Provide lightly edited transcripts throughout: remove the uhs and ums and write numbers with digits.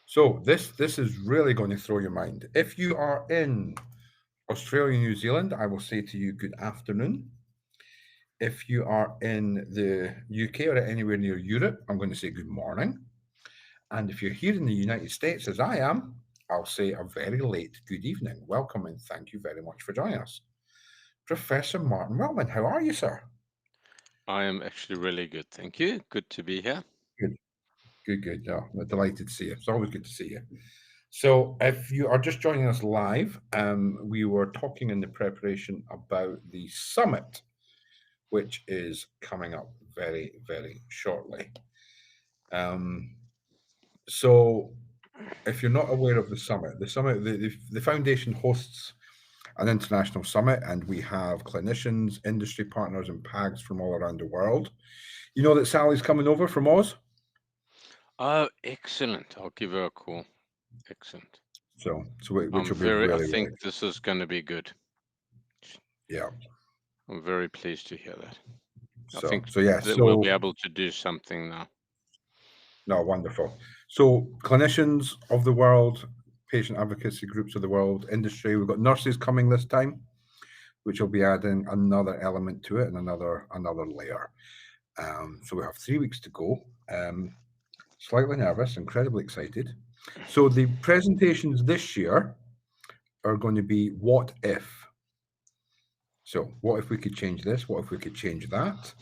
So this is really going to throw your mind. If you are in Australia, New Zealand, I will say to you good afternoon. If you are in the UK or anywhere near Europe, I'm going to say good morning. And if you're here in the United States, as I am, I'll say a very late good evening. Welcome and thank you very much for joining us. Professor Martin Weltman, how are you, sir? I am actually really good. Thank you. Good to be here. Good, good. Oh, I'm delighted to see you. It's always good to see you. So, if you are just joining us live, we were talking in the preparation about the summit, which is coming up very, very shortly. Um, so, if you're not aware of the foundation hosts an international summit, and we have clinicians, industry partners, and PAGs from all around the world. You know that Sally's coming over from Oz, Oh, excellent. I'll give her a call. Excellent. which will be really, I really, think this is going to be good. yeah. I'm very pleased to hear that. I So, think so yeah. that we'll be So, able to do something now. no, wonderful. So, clinicians of the world, patient advocacy groups of the world, industry. We've got nurses coming this time, which will be adding another element to it and another layer. So we have 3 weeks to go. Slightly nervous, incredibly excited. So the presentations this year are going to be what if. So what if we could change this? What if we could change that?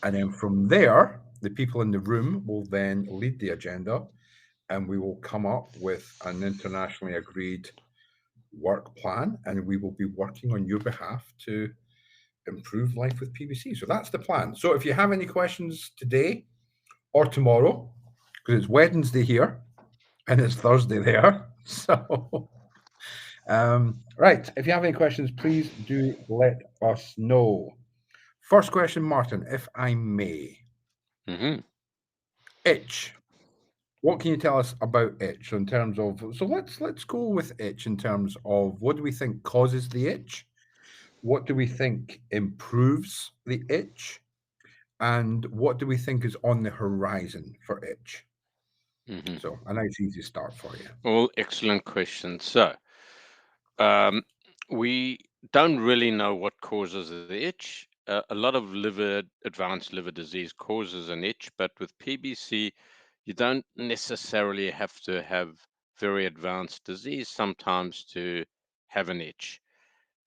And then from there, the people in the room will then lead the agenda and we will come up with an internationally agreed work plan and we will be working on your behalf to improve life with PBC. So that's the plan. So if you have any questions today or tomorrow, because it's Wednesday here and it's Thursday there. So, right. If you have any questions, please do let us know. First question, Martin, if I may. Hmm. Itch. What can you tell us about itch in terms of? So let's go with itch in terms of what do we think causes the itch? What do we think improves the itch? And what do we think is on the horizon for itch? Hmm. So a nice easy start for you. All excellent questions. So, um, we don't really know what causes the itch. A lot of advanced liver disease causes an itch, but with PBC, you don't necessarily have to have very advanced disease sometimes to have an itch.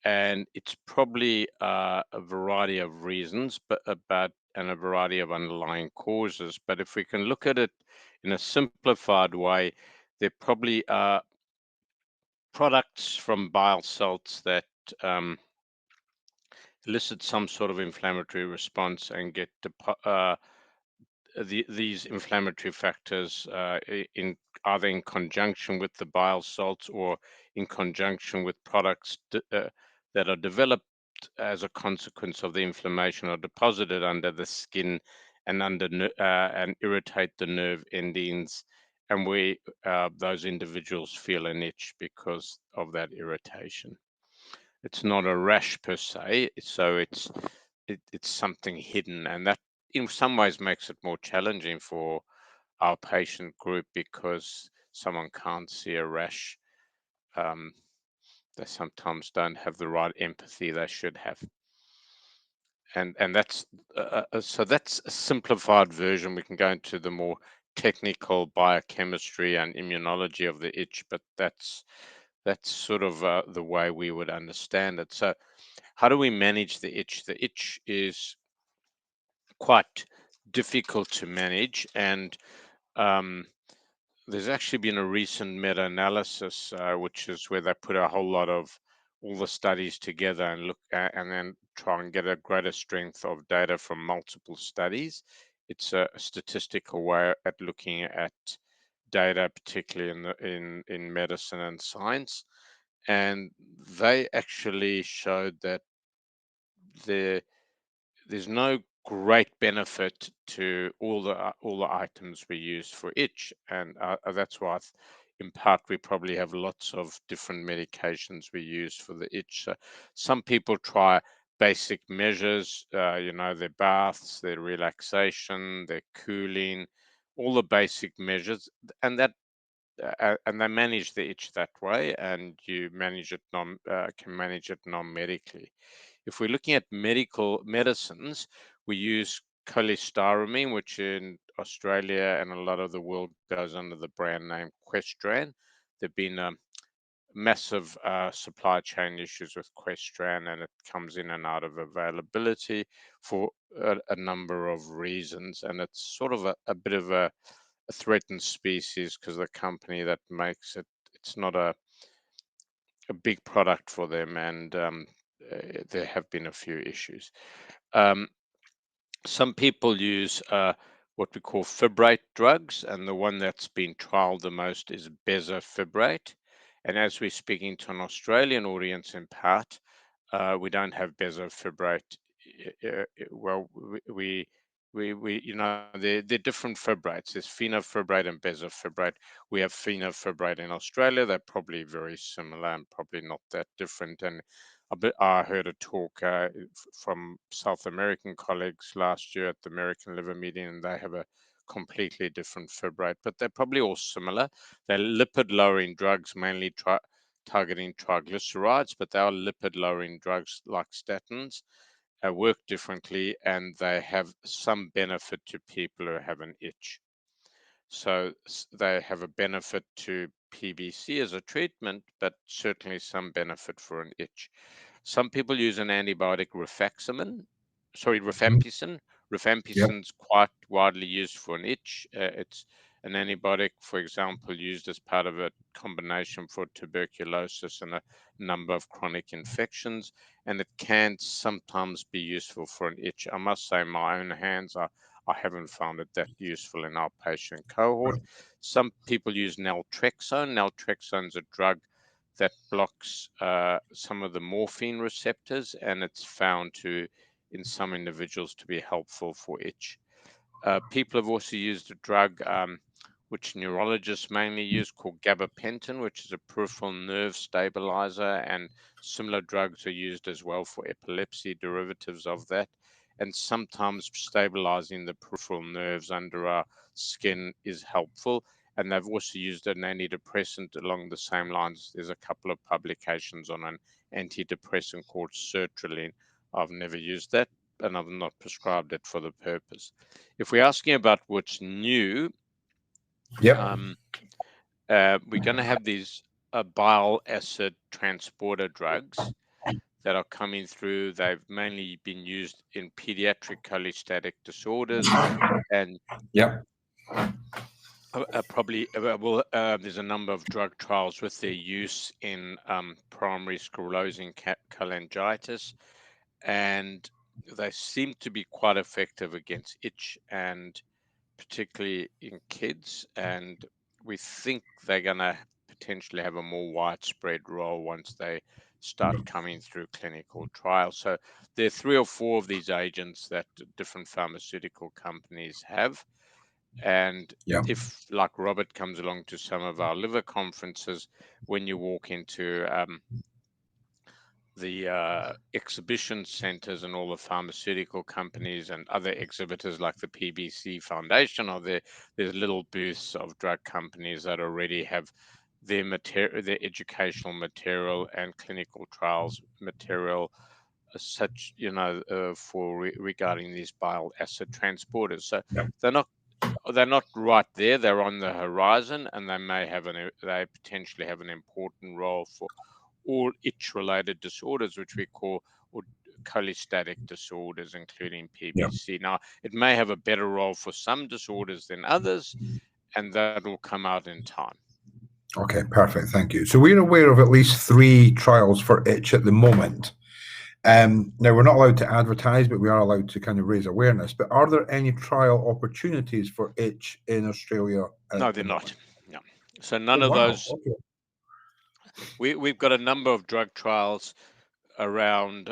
And it's probably a variety of reasons, and a variety of underlying causes. But if we can look at it in a simplified way, there probably are products from bile salts that um, elicit some sort of inflammatory response and get these inflammatory factors in either in conjunction with the bile salts or in conjunction with products that are developed as a consequence of the inflammation are deposited under the skin and and irritate the nerve endings, and we those individuals feel an itch because of that irritation. It's not a rash per se, it's something hidden, and that in some ways makes it more challenging for our patient group because someone can't see a rash. Um, they sometimes don't have the right empathy they should have, and that's a simplified version. We can go into the more technical biochemistry and immunology of the itch, but that's sort of the way we would understand it. So, how do we manage the itch? The itch is quite difficult to manage, and um, there's actually been a recent meta-analysis, which is where they put a whole lot of all the studies together and look at, and then try and get a greater strength of data from multiple studies. It's a statistical way at looking at data, particularly in medicine and science, and they actually showed that there there's no great benefit to all the items we use for itch, and that's why in part we probably have lots of different medications we use for the itch. So some people try basic measures, their baths, their relaxation, their cooling, all the basic measures, and and they manage the itch that way, and you manage it can manage it non-medically. If we're looking at medical medicines, we use cholestyramine, which in Australia and a lot of the world goes under the brand name Questran. There've been massive supply chain issues with Questran, and it comes in and out of availability for a number of reasons. And it's sort of a bit of a threatened species because the company that makes it, it's not a big product for them, and there have been a few issues. Um, some people use what we call fibrate drugs, and the one that's been trialed the most is bezafibrate. And as we're speaking to an Australian audience in part, we don't have bezafibrate. Well, they're different fibrates. There's fenofibrate and bezafibrate. We have fenofibrate in Australia. They're probably very similar and probably not that different. And I heard a talk from South American colleagues last year at the American Liver Meeting, and they have a completely different fibrate, but they're probably all similar. They're lipid-lowering drugs, mainly targeting triglycerides, but they are lipid-lowering drugs like statins, work differently, and they have some benefit to people who have an itch. So they have a benefit to PBC as a treatment, but certainly some benefit for an itch. Some people use an antibiotic, rifampicin. Yep. Rifampicin is quite widely used for an itch. It's an antibiotic, for example, used as part of a combination for tuberculosis and a number of chronic infections, and it can sometimes be useful for an itch. I must say, my own hands, I haven't found it that useful in our patient cohort. Some people use naltrexone. Naltrexone is a drug that blocks some of the morphine receptors, and it's found to, in some individuals, to be helpful for itch. People have also used a drug which neurologists mainly use called gabapentin, which is a peripheral nerve stabilizer, and similar drugs are used as well for epilepsy, derivatives of that. And sometimes stabilizing the peripheral nerves under our skin is helpful. And they've also used an antidepressant along the same lines. There's a couple of publications on an antidepressant called sertraline. I've never used that, and I've not prescribed it for the purpose. If we're asking about what's new, Yep. we're going to have these bile acid transporter drugs that are coming through. They've mainly been used in pediatric cholestatic disorders, and Yep. there's a number of drug trials with their use in primary sclerosing cholangitis, and they seem to be quite effective against itch, and particularly in kids. And we think they're going to potentially have a more widespread role once they start coming through clinical trials. So there are 3 or 4 of these agents that different pharmaceutical companies have. And Yep. if, like Robert comes along to some of our liver conferences, when you walk into the exhibition centers and all the pharmaceutical companies and other exhibitors like the PBC Foundation, or there's little booths of drug companies that already have their educational material and clinical trials material such, for regarding these bile acid transporters. So Yep. they're not right there. They're on the horizon, and they potentially have an important role for all itch-related disorders, which we call cholestatic disorders, including Yep. PBC. Now, it may have a better role for some disorders than others, and that will come out in time. Okay, perfect. Thank you. So we're aware of at least 3 trials for itch at the moment. Now, we're not allowed to advertise, but we are allowed to kind of raise awareness. But are there any trial opportunities for itch in Australia? No, they're not. No. So none of Wow. those. Okay. We've got a number of drug trials around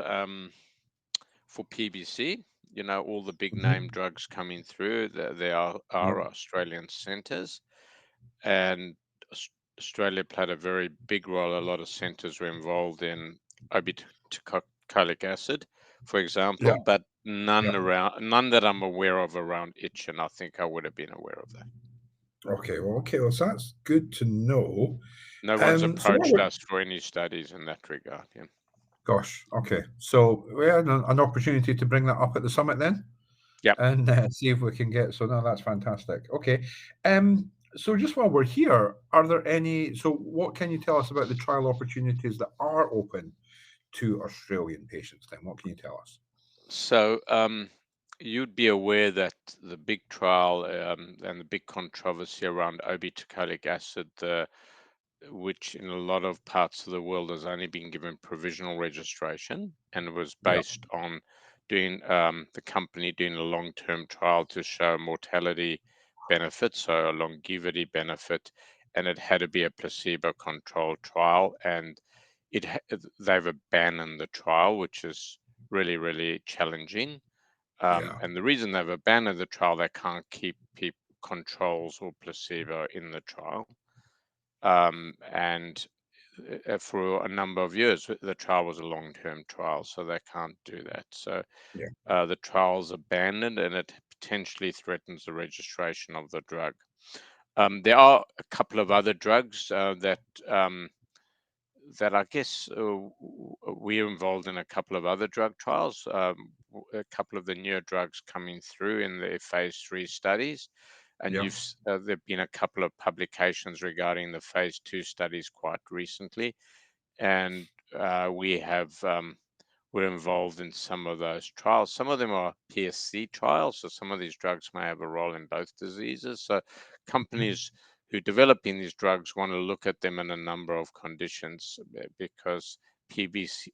for PBC. All the big name drugs coming through. They are Australian centres, and Australia played a very big role. A lot of centres were involved in obeticholic acid, for example, Yeah. but none that I'm aware of around itch, and I think I would have been aware of that. Okay, well, so that's good to know. No one's So while approached we're, us for any studies in that regard. Yeah. gosh, okay, so we had an opportunity to bring that up at the summit then, Yep. and see if we can get. So no, that's fantastic. Okay, so just while we're here, are there any? So what can you tell us about the trial opportunities that are open to Australian patients? Then what can you tell us? So you'd be aware that the big trial and the big controversy around obeticholic acid, which in a lot of parts of the world has only been given provisional registration, and was Yeah, based on doing the company doing a long-term trial to show mortality benefit, so a longevity benefit, and it had to be a placebo-controlled trial, and they've abandoned the trial, which is really, really challenging. yeah, And the reason they've abandoned the trial, they can't keep controls or placebo in the trial. And for a number of years, the trial was a long-term trial, so they can't do that. So yeah, the trial's abandoned, and it potentially threatens the registration of the drug. There are a couple of other drugs um, that I guess we're involved in a couple of other drug trials. A couple of the newer drugs coming through in the phase 3 studies, and yeah, there've been a couple of publications regarding the phase 2 studies quite recently, and we have we're involved in some of those trials. Some of them are PSC trials, so some of these drugs may have a role in both diseases. So mhm, companies who developing these drugs want to look at them in a number of conditions because PBC,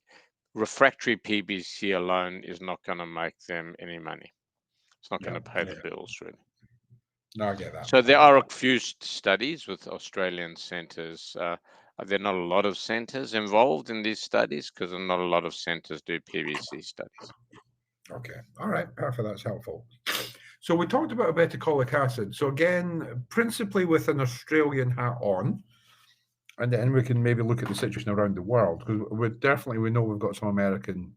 refractory PBC alone is not going to make them any money. It's not going yeah, to pay the yeah. bills really. No, I get that. So I there get are a that. few studies with Australian centres. There are not a lot of centres involved in these studies because not a lot of centres do PBC studies. Okay, all right, perfect. That's helpful. So we talked about obeticholic acid. So again, principally with an Australian hat on, and then we can maybe look at the situation around the world because we know we've got some American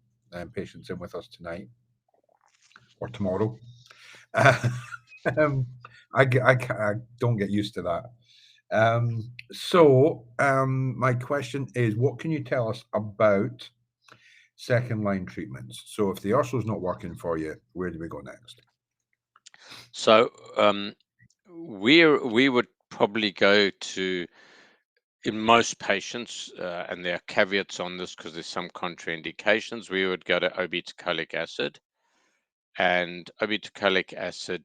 patients in with us tonight or tomorrow. um, I don't get used to that. My question is, what can you tell us about second line treatments? So if the urso is not working for you, where do we go next? So we would probably go to in most patients, and there are caveats on this because there's some contraindications. We would go to obeticholic acid, and obeticholic acid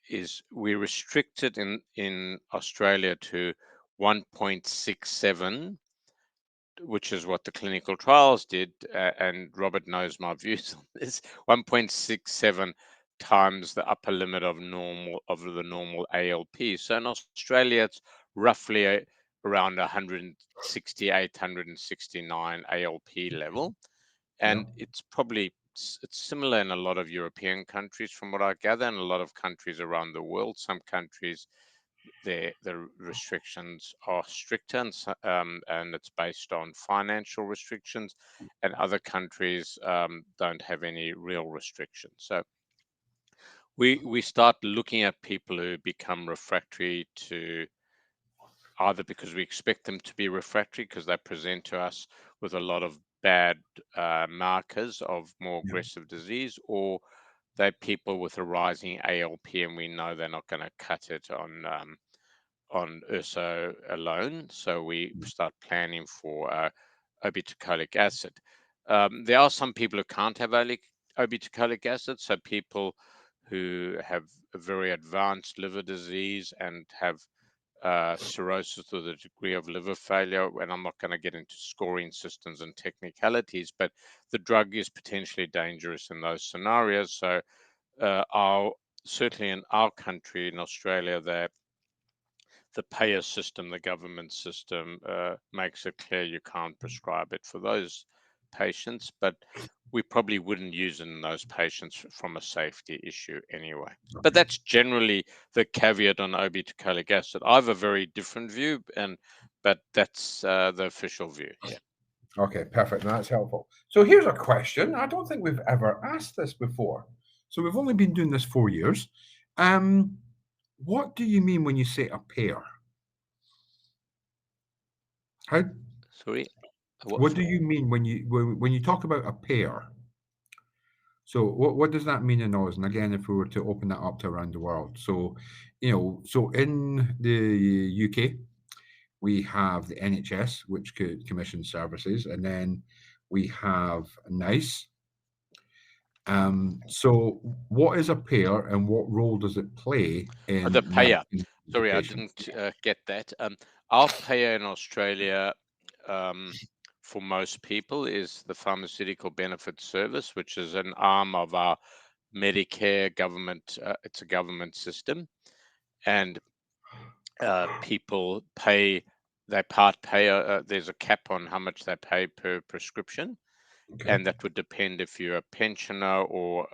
is we restricted in Australia to 1.67, which is what the clinical trials did, and Robert knows my views on this. 1.67 times the upper limit of the normal ALP. So in Australia, it's roughly around 168, 169 ALP level, Yeah, and it's similar in a lot of European countries, from what I gather, and a lot of countries around the world. Some countries the restrictions are stricter, and it's based on financial restrictions, and other countries don't have any real restrictions. So we start looking at people who become refractory to either because we expect them to be refractory because they present to us with a lot of bad markers of more yeah, aggressive disease, or they're people with a rising ALP, and we know they're not going to cut it on urso alone. So we start planning for obeticholic acid. There are some people who can't have obeticholic acid, so people who have a very advanced liver disease and have cirrhosis with a degree of liver failure. And I'm not going to get into scoring systems and technicalities, but the drug is potentially dangerous in those scenarios. So our certainly in our country, in Australia, the payer system, the government system, makes it clear you can't prescribe it for those patients, but we probably wouldn't use it in those patients from a safety issue anyway. But okay, that's generally the caveat on obeticholic acid. I have a very different view, but that's the official view. Yeah. okay, perfect. Now that's helpful. So here's a question. I don't think we've ever asked this before. So we've only been doing this 4 years. Um, What do you mean when you say a pair? How? Sorry, What do you mean when you talk about a pair? So what does that mean in Oz? And again, if we were to open that up to around the world, so so in the UK, we have the NHS, which could commission services, and then we have NICE. So what is a pair, and what role does it play the in payer. medicine Sorry, I education? didn't get that. Our payer in Australia, for most people, is the Pharmaceutical Benefit Service, which is an arm of our Medicare government. It's a government system, and people pay. They part pay. There's a cap on how much they pay per prescription, Okay. and that would depend if you're a pensioner or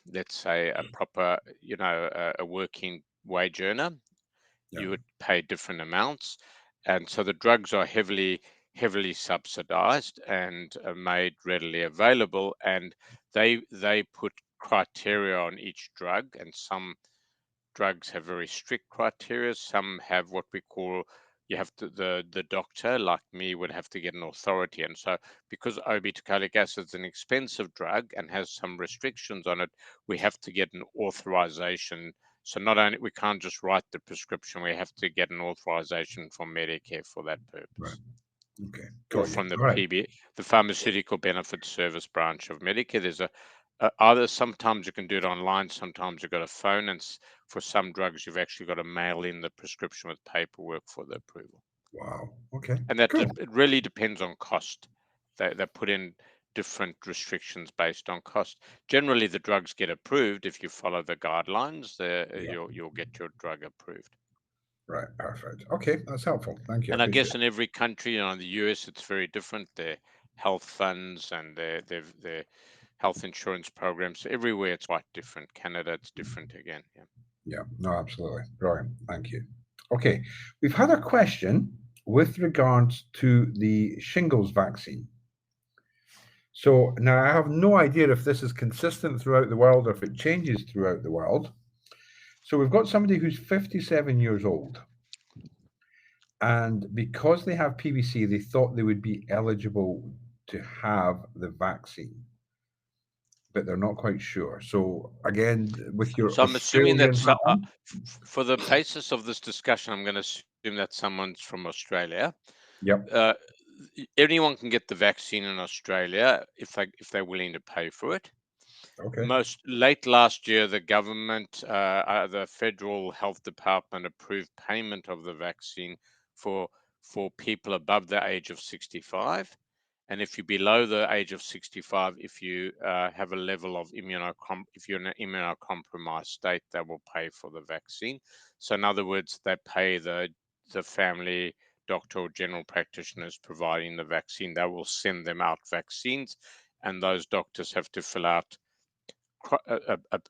let's say a proper, a working wage earner. Yeah. You would pay different amounts, and so the drugs are heavily subsidized and made readily available, and they put criteria on each drug, and some drugs have very strict criteria. Some have what we call, you have to, the doctor like me would have to get an authority. And so because obeticholic acid is an expensive drug and has some restrictions on it, we have to get an authorization. So not only we can't just write the prescription, we have to get an authorization from Medicare for that Right. purpose, Okay. or Got you. from the All right. the Pharmaceutical Benefit Service branch of Medicare. There's either sometimes you can do it online, sometimes you've got a phone, and for some drugs you've actually got to mail in the prescription with paperwork for the approval. Wow. Okay. And that Cool. it really depends on cost. They put in different restrictions based on cost. Generally, the drugs get approved if you follow the guidelines. Yeah. You'll get your drug approved. Right. Perfect. Okay. That's helpful. Thank you. I And I appreciate guess it. in every country, in the US, it's very different. Their health funds and their health insurance programs, everywhere it's quite different. Canada, it's different again. Yeah. Yeah. No, absolutely. Brilliant. Thank you. Okay. We've had a question with regards to the shingles vaccine. So now I have no idea if this is consistent throughout the world or if it changes throughout the world. So we've got somebody who's 57 years old. And because they have PBC, they thought they would be eligible to have the vaccine, but they're not quite sure. So again, with your So I'm assuming that Australian hat on, for the basis of this discussion, I'm going to assume that someone's from Australia. yep, Uh, Anyone can get the vaccine in Australia if they're willing to pay for it. okay, Most late last year, the government, the federal health department, approved payment of the vaccine for people above the age of 65. And if you're below the age of 65, if you have a level of if you're in an immunocompromised state, they will pay for the vaccine. So in other words, they pay the family doctor or general practitioners providing the vaccine. They will send them out vaccines, and those doctors have to fill out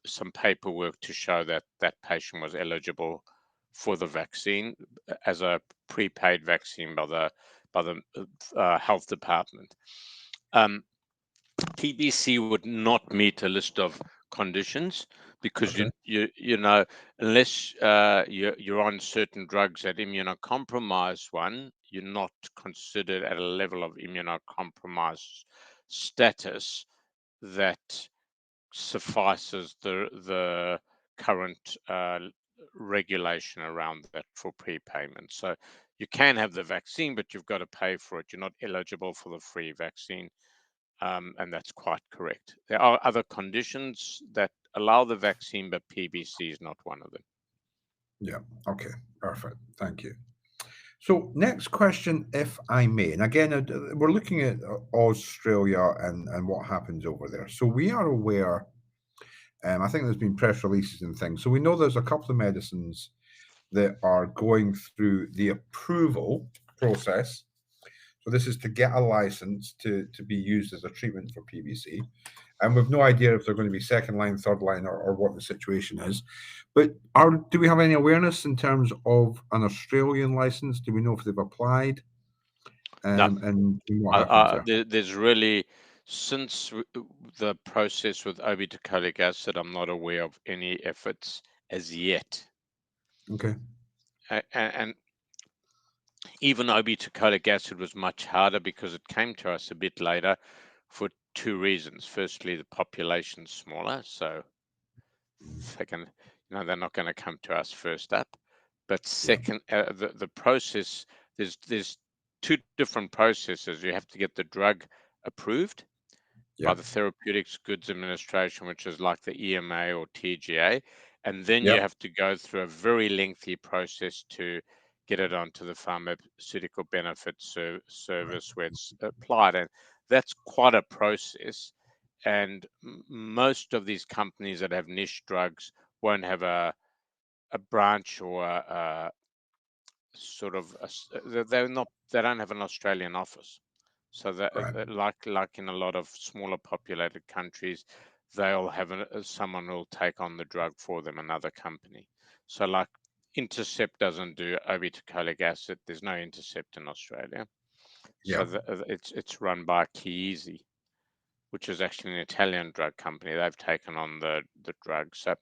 some paperwork to show that that patient was eligible for the vaccine as a prepaid vaccine by the health department. Um, PBC would not meet a list of conditions because okay, unless you're on certain drugs at immunocompromised one, you're not considered at a level of immunocompromised status that suffices the current regulation around that for prepayment. So you can have the vaccine, but you've got to pay for it. You're not eligible for the free vaccine, and that's quite correct. There are other conditions that allow the vaccine, but PBC is not one of them. yeah, okay, perfect. Thank you. So next question, if I may, and again, we're looking at Australia and what happens over there. So we are aware, I think there's been press releases and things. So we know there's a couple of medicines that are going through the approval process. So this is to get a license to be used as a treatment for PBC. And we've no idea if they're going to be second line, third line, or what the situation is. But do we have any awareness in terms of an Australian license? Do we know if they've applied? No, And what happens there? there's really, since the process with obeticholic acid, I'm not aware of any efforts as yet. Okay. And even obeticholic acid was much harder because it came to us a bit later for two reasons. Firstly, the population's smaller, so second, they're not going to come to us first up. But Yeah. second, the process, there's two different processes. You have to get the drug approved by Yeah. the Therapeutics Goods Administration, which is like the EMA or TGA, and then you Yeah. have to go through a very lengthy process to get it onto the pharmaceutical benefits service where it's applied, and that's quite a process. And most of these companies that have niche drugs won't have a branch or a sort of they don't have an Australian office. So that Right. like in a lot of smaller populated countries, they'll have someone who'll take on the drug for them, another company. So like Intercept doesn't do obeticholic acid. There's no Intercept in Australia. So Yeah. it's run by Chiesi, which is actually an Italian drug company. They've taken on the drug. So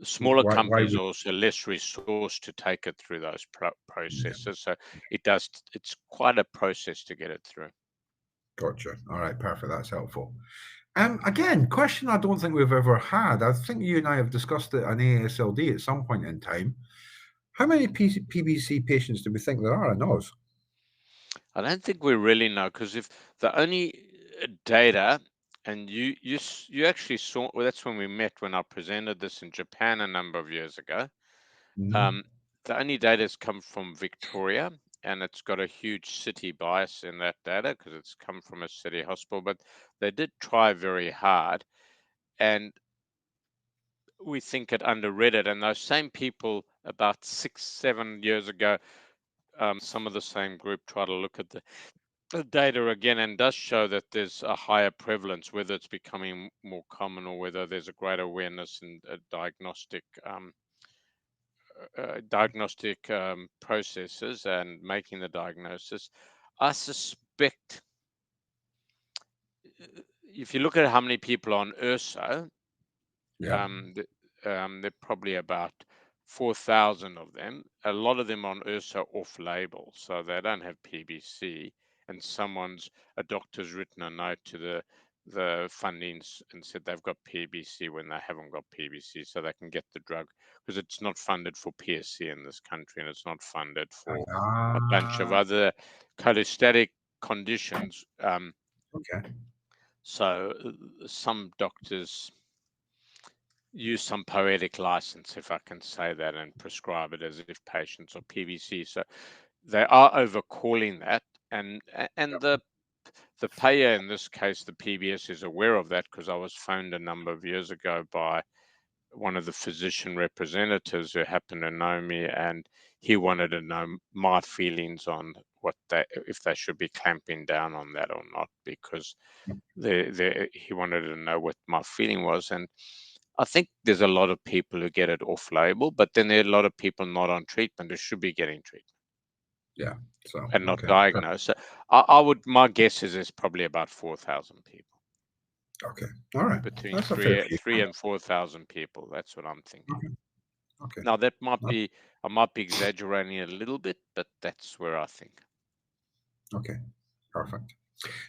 smaller Why companies would? are also less resourced to take it through those Yeah. processes. So it's quite a process to get it through. Gotcha. All right. Perfect. That's helpful. Again, question I don't think we've ever had. I think you and I have discussed it on ASLD at some point in time. How many PBC patients do we think there are in Oz? I don't think we really know because if the only data, and you actually saw, well, that's when we met when I presented this in Japan a number of years ago. Mhm. Um, the only data has come from Victoria, and it's got a huge city bias in that data because it's come from a city hospital. But they did try very hard, and we think it underread it. And those same people about 6, 7 years ago, some of the same group tried to look at the data again and does show that there's a higher prevalence, whether it's becoming more common or whether there's a greater awareness and diagnostic processes and making the diagnosis. I suspect if you look at how many people on URSO, Yeah. there are probably about 4,000 of them. A lot of them on URSO off-label, so they don't have PBC. And a doctor's written a note to the fundings and said they've got PBC when they haven't got PBC, so they can get the drug because it's not funded for PSC in this country, and it's not funded for a bunch of Ah. other cholestatic conditions. Okay. So some doctors use some poetic license, if I can say that, and prescribe it as if patients are PBC. So they are overcalling that, and the payer in this case, the PBS, is aware of that because I was phoned a number of years ago by one of the physician representatives who happened to know me, and he wanted to know my feelings on if they should be clamping down on that or not, because he wanted to know what my feeling was. And I think there's a lot of people who get it off label, but then there are a lot of people not on treatment who should be getting treatment Yeah. So and not okay. diagnosed. So my guess is there's probably about 4,000 people, Okay. All right. between That's a fair few. three and 4,000 people. That's what I'm thinking. Okay. Okay. Now that might No, be, I might be exaggerating a little bit, but that's where I think. okay. Perfect.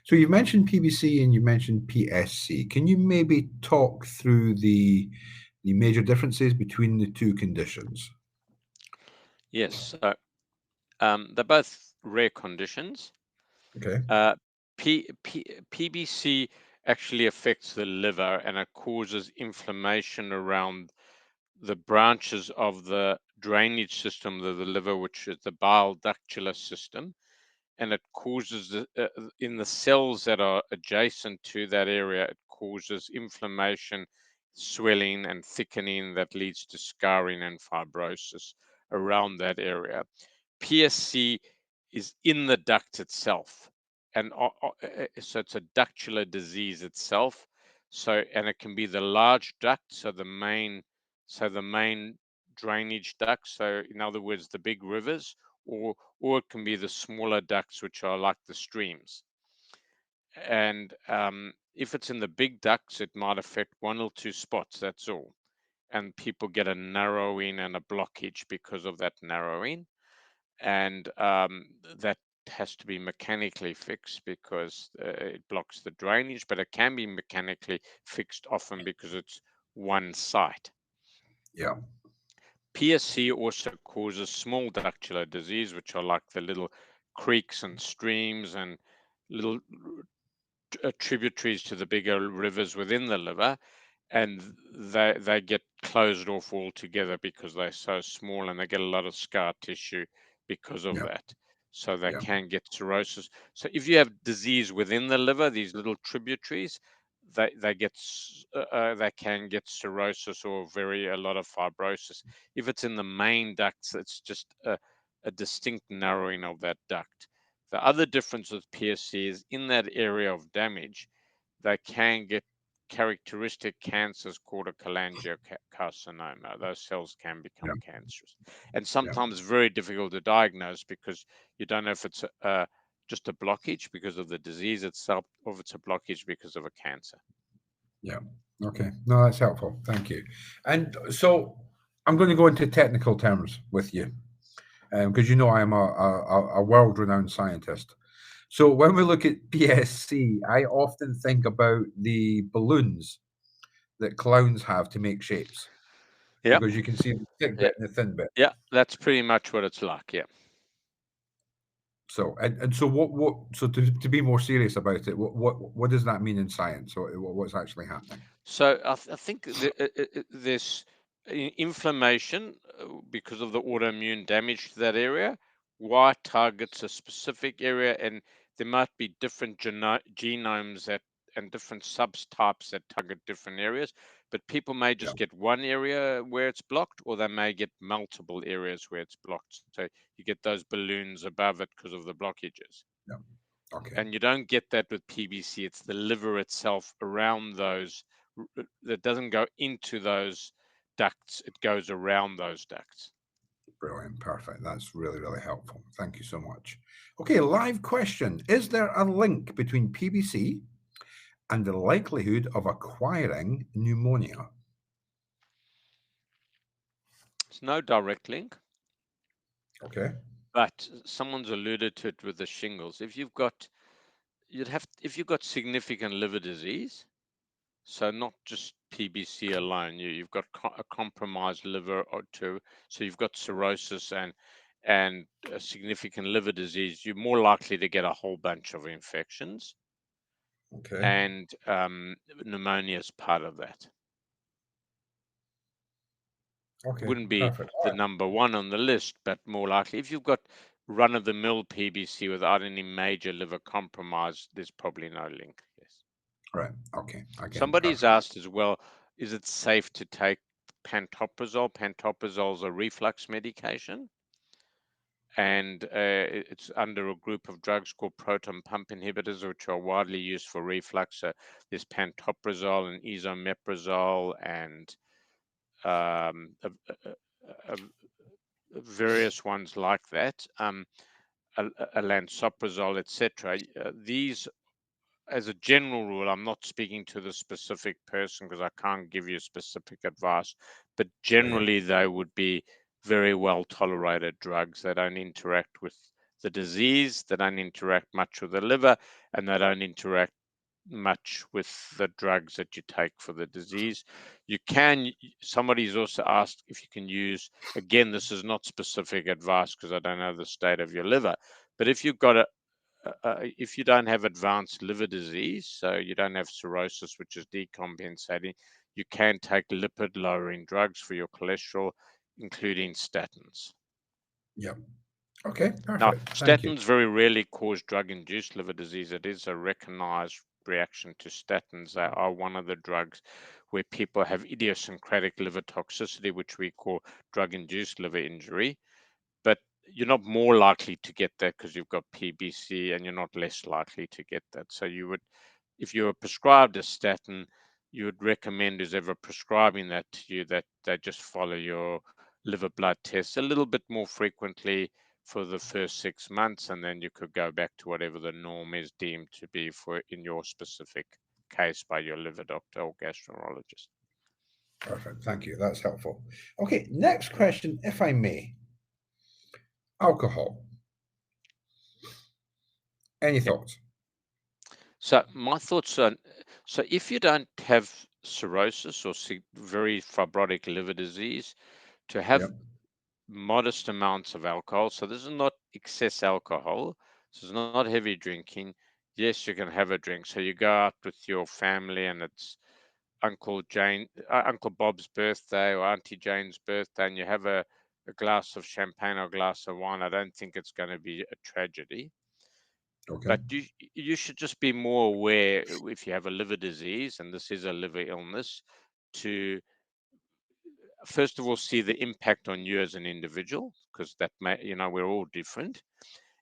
So you mentioned PBC and you mentioned PSC. Can you maybe talk through the major differences between the two conditions? Yes, so they're both rare conditions. Okay. Uh, PBC actually affects the liver and it causes inflammation around the branches of the drainage system of the liver, which is the bile ductular system, and it causes in the cells that are adjacent to that area, it causes inflammation, swelling, and thickening that leads to scarring and fibrosis around that area. PSC is in the duct itself, and so it's a ductular disease itself. So, and it can be the large duct, so the main drainage duct. So, in other words, the big rivers, or it can be the smaller ducts, which are like the streams. And if it's in the big ducts, it might affect one or two spots. That's all. and people get a narrowing and a blockage because of that narrowing, and that has to be mechanically fixed because it blocks the drainage, but it can be mechanically fixed often because it's one site. Yeah. PSC also causes small ductular disease, which are like the little creeks and streams and little tributaries to the bigger rivers within the liver, and they get closed off altogether because they're so small, and they get a lot of scar tissue because of Yeah. that. So they Yeah. can get cirrhosis. So if you have disease within the liver, these little tributaries, they can get cirrhosis or a lot of fibrosis. If it's in the main ducts, it's just a distinct narrowing of that duct. The other difference with PSC is in that area of damage, they can get characteristic cancers called a cholangiocarcinoma. Those cells can Yeah. become cancerous, and Yeah. sometimes very difficult to diagnose because you don't know if it's just a blockage because of the disease itself, or if it's a blockage because of a cancer. Yeah. Okay. No, that's helpful. Thank you. And so I'm going to go into technical terms with you, because you know I am a world-renowned scientist. So when we look at PSC, I often think about the balloons that clowns have to make shapes, Yep. because you can see the thick Yeah. bit and the thin bit. Yeah. That's pretty much what it's like. Yeah. So and so so to be more serious about it, what does that mean in science? So what's actually happening? So I think this inflammation because of the autoimmune damage to that area, why targets a specific area, and there might be different genomes that and different subtypes that target different areas. But people may Yeah. just get one area where it's blocked, or they may get multiple areas where it's blocked. So you get those balloons above it because of the blockages. Yeah. Okay. And you don't get that with PBC. It's the liver itself around those that doesn't go into those ducts. It goes around those ducts. Brilliant. Perfect. That's really, really helpful. Thank you so much. Okay, live question. Is there a link between PBC and the likelihood of acquiring pneumonia? It's no direct link, Okay. but someone's alluded to it with the shingles. If you've got significant liver disease, so not just PBC alone, you've got a compromised liver or two, so you've got cirrhosis and a significant liver disease, you're more likely to get a whole bunch of infections, Okay. and pneumonia is part of that. Okay. Wouldn't be Perfect. the number one on the list, but more likely. If you've got run-of-the-mill PBC without any major liver compromise, there's probably no link. Yes. Right. Okay. Again, Somebody's perfect. asked as well, is it safe to take pantoprazole? Pantoprazole is a reflux medication, and it's under a group of drugs called proton pump inhibitors, which are widely used for reflux. There's pantoprazole and esomeprazole and various ones like that, lansoprazole, etc. These, as a general rule, I'm not speaking to the specific person because I can't give you specific advice, but Sure. generally they would be very well tolerated drugs. They don't interact with the disease, they don't interact much with the liver, and they don't interact much with the drugs that you take for the disease. Somebody's also asked if you can use, again, this is not specific advice because I don't know the state of your liver, but if you've got if you don't have advanced liver disease, so you don't have cirrhosis, which is decompensating, you can take lipid lowering drugs for your cholesterol, including statins. Yeah. Okay. Now, Perfect. Thank you. statins very rarely cause drug-induced liver disease. It is a recognized reaction to statins. They are one of the drugs where people have idiosyncratic liver toxicity, which we call drug-induced liver injury. But you're not more likely to get that because you've got PBC, and you're not less likely to get that. So you would, if you were prescribed a statin, you would recommend whoever prescribing that to you that they just follow your liver blood tests a little bit more frequently for the first 6 months, and then you could go back to whatever the norm is deemed to be for in your specific case by your liver doctor or gastroenterologist. Perfect. Thank you. That's helpful. Okay, next question, if I may. Alcohol. Any Yep. thoughts? So my thoughts are, so if you don't have cirrhosis or very fibrotic liver disease, to have Yep. modest amounts of alcohol. So this is not excess alcohol. This is not heavy drinking. Yes, you can have a drink. So you go out with your family and it's Uncle Bob's birthday or Auntie Jane's birthday, and you have a glass of champagne or a glass of wine. I don't think it's going to be a tragedy. Okay. But you should just be more aware if you have a liver disease, and this is a liver illness, to first of all see the impact on you as an individual, because that may, we're all different,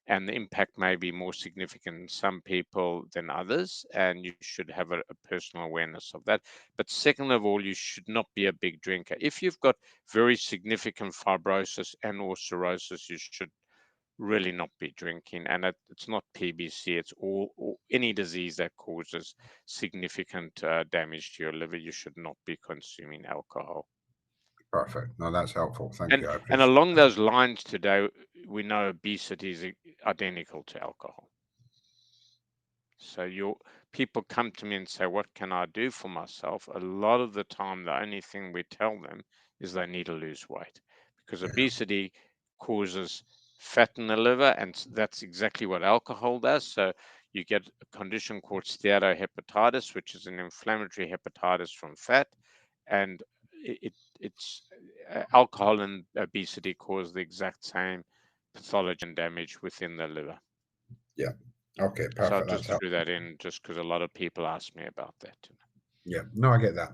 and the impact may be more significant in some people than others, and you should have a personal awareness of that. But second of all, you should not be a big drinker. If you've got very significant fibrosis and or cirrhosis, you should really not be drinking. And it's not PBC, it's all any disease that causes significant damage to your liver. You should not be consuming alcohol. Perfect. No, that's helpful. Thank And you. I and appreciate along that. those lines today, we know obesity is identical to alcohol. So your people come to me and say, "What can I do for myself?" A lot of the time, the only thing we tell them is they need to lose weight, because Yeah. obesity causes fat in the liver, and that's exactly what alcohol does. So you get a condition called steatohepatitis, which is an inflammatory hepatitis from fat, and it's alcohol and obesity cause the exact same pathology and damage within the liver. Yeah. Okay. So I Perfect. That's just threw helpful. that in just because a lot of people ask me about that. Yeah. No, I get that.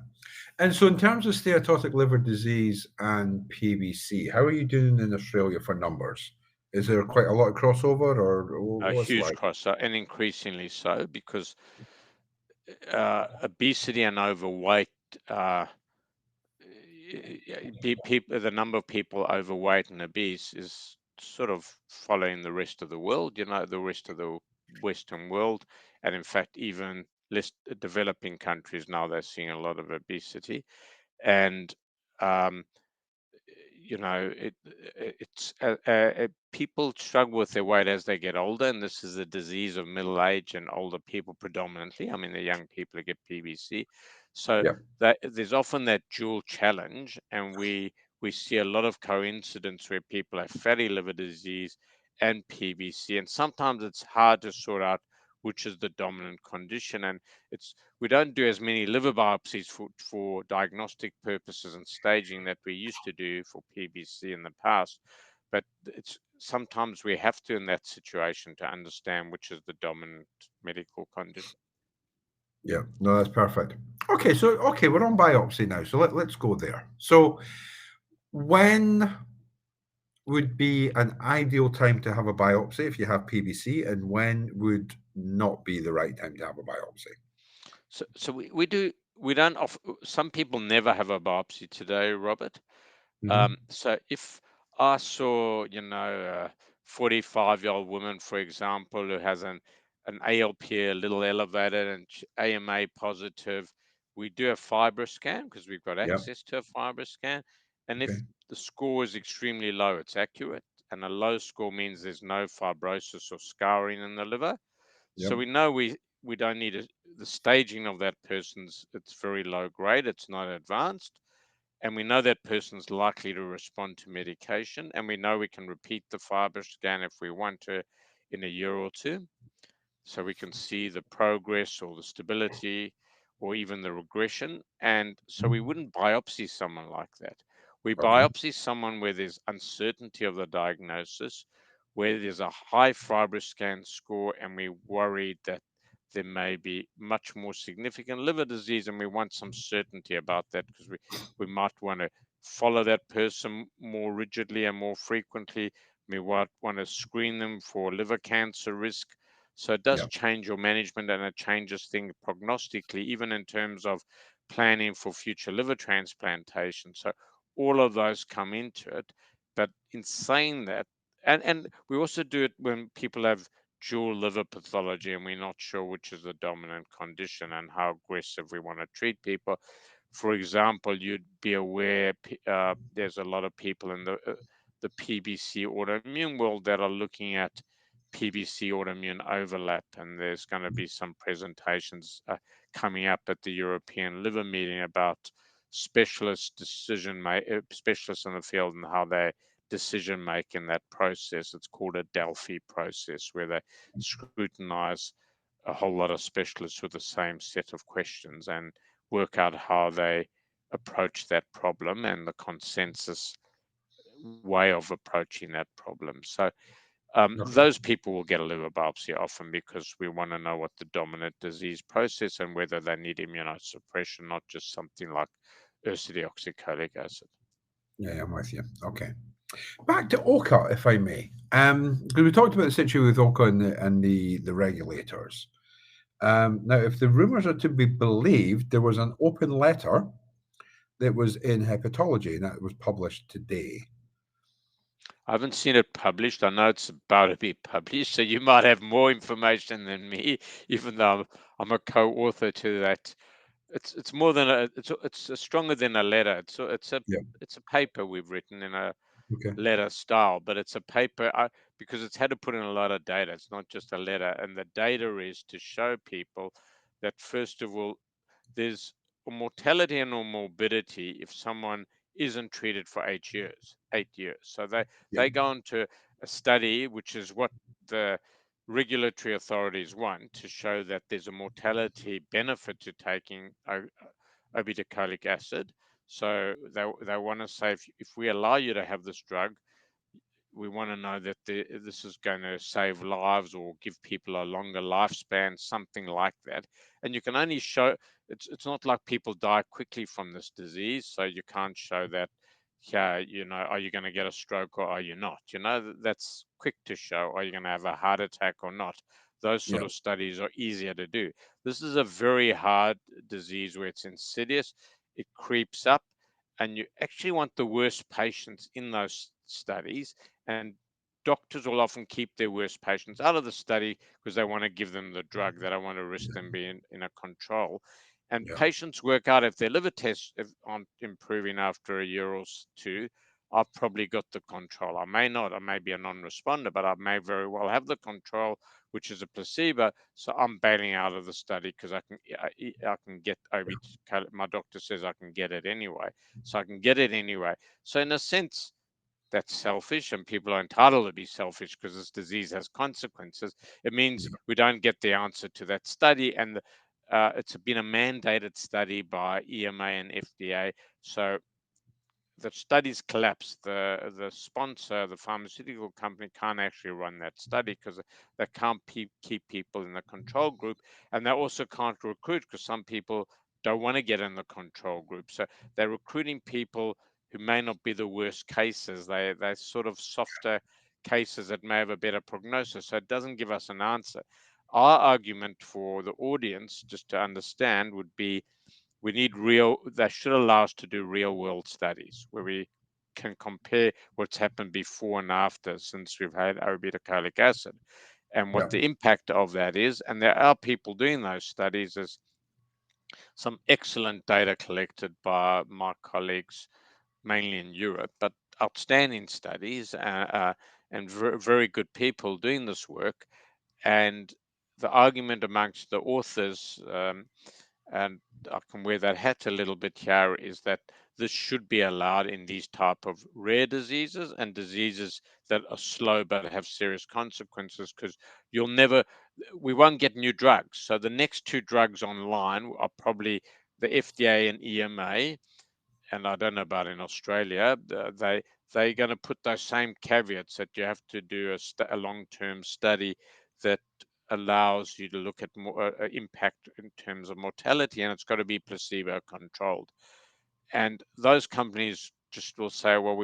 And so, in terms of steatotic liver disease and PBC, how are you doing in Australia for numbers? Is there quite a lot of crossover, or A what's it huge like? crossover, and increasingly so, because obesity and overweight, uh, people, the number of people overweight and obese is sort of following the rest of the world, the rest of the Western world. And in fact, even less developing countries now, they're seeing a lot of obesity. And um, people struggle with their weight as they get older, and this is a disease of middle age and older people predominantly. I mean, the young people who get PBC, so Yeah. that there's often that dual challenge, and we see a lot of coincidence where people have fatty liver disease and PBC, and sometimes it's hard to sort out which is the dominant condition, and it's we don't do as many liver biopsies for diagnostic purposes and staging that we used to do for PBC in the past. But it's sometimes we have to in that situation to understand which is the dominant medical condition. Yeah. No, that's perfect. Okay. So, okay, we're on biopsy now. So, let's go there. So, when would be an ideal time to have a biopsy if you have PBC, and when would not be the right time to have a biopsy? So we don't some people never have a biopsy today, Robert. Hmm. So if I saw, a 45-year-old woman, for example, who has an ALP a little elevated and AMA positive, we do a fiber scan because we've got Yeah. access to a fiber scan. And Okay. if the score is extremely low, it's accurate. And a low score means there's no fibrosis or scarring in the liver. Yep. So we know we don't need the staging of that person's, it's very low grade, it's not advanced, and we know that person's likely to respond to medication, and we know we can repeat the fiber scan if we want to in a year or two, so we can see the progress or the stability or even the regression. And so we Mhm. wouldn't biopsy someone like that. We Okay. biopsy someone where there's uncertainty of the diagnosis, where there's a high FibroScan score, and we're worried that there may be much more significant liver disease, and we want some certainty about that because we might want to follow that person more rigidly and more frequently. We might want to screen them for liver cancer risk. So it does Yeah. change your management, and it changes things prognostically, even in terms of planning for future liver transplantation. So all of those come into it. But in saying that, and we also do it when people have dual liver pathology and we're not sure which is the dominant condition and how aggressive we want to treat people. For example, you'd be aware there's a lot of people in the PBC autoimmune world that are looking at PBC autoimmune overlap, and there's going to be some presentations coming up at the European Liver Meeting about specialists in the field and how they decision make in that process. It's called a Delphi process, where they scrutinize a whole lot of specialists with the same set of questions and work out how they approach that problem and the consensus way of approaching that problem. So Okay. those people will get a liver biopsy often because we want to know what the dominant disease process and whether they need immunosuppression, not just something like ursodeoxycholic acid. Yeah, I'm with you. Okay. Back to OCA, if I may. Because we talked about the situation with OCA and the regulators. Now, if the rumors are to be believed, there was an open letter that was in hepatology, and that was published today. I haven't seen it published. I know it's about to be published, so you might have more information than me, even though I'm a co-author to that. It's more than it's stronger than a letter. Yeah. It's a paper we've written in a Okay. letter style, but it's a paper because it's had to put in a lot of data. It's not just a letter, and the data is to show people that first of all, there's a mortality and a morbidity if someone isn't treated for 8 years. 8 years. So Yeah. they go into a study, which is what the regulatory authorities want to show that there's a mortality benefit to taking obeticholic acid. So they want to say if we allow you to have this drug, we want to know that this is going to save lives or give people a longer lifespan, something like that. And you can only show it's not like people die quickly from this disease, so you can't show that. Yeah, are you going to get a stroke or are you not? That's quick to show. Are you going to have a heart attack or not? Those sort Yeah. of studies are easier to do. This is a very hard disease where it's insidious, it creeps up, and you actually want the worst patients in those studies, and doctors will often keep their worst patients out of the study because they want to give them the drug. They don't want to risk them being in a control. And Yeah. patients work out if their liver tests aren't improving after a year or two. I've probably got the control. I may not. I may be a non-responder, but I may very well have the control, which is a placebo. So I'm bailing out of the study because I can get OB. My doctor says I can get it anyway, so I can get it anyway. So in a sense, that's selfish, and people are entitled to be selfish because this disease has consequences. It means Yeah. we don't get the answer to that study, and it's been a mandated study by EMA and FDA. So the studies collapse. The sponsor, the pharmaceutical company, can't actually run that study because they can't keep people in the control group, and they also can't recruit because some people don't want to get in the control group. So they're recruiting people who may not be the worst cases. They're sort of softer cases that may have a better prognosis. So it doesn't give us an answer. Our argument for the audience, just to understand, would be that should allow us to do real world studies where we can compare what's happened before and after since we've had obeticholic acid and what Yeah. the impact of that is. And there are people doing those studies. There's some excellent data collected by my colleagues, mainly in Europe, but outstanding studies and very good people doing this work. And the argument amongst the authors, and I can wear that hat a little bit here, is that this should be allowed in these type of rare diseases and diseases that are slow but have serious consequences, because we won't get new drugs. So the next two drugs online are probably the FDA and EMA, and I don't know about in Australia. They're going to put those same caveats that you have to do a long-term study that allows you to look at more impact in terms of mortality, and it's got to be placebo controlled. And those companies just will say, well,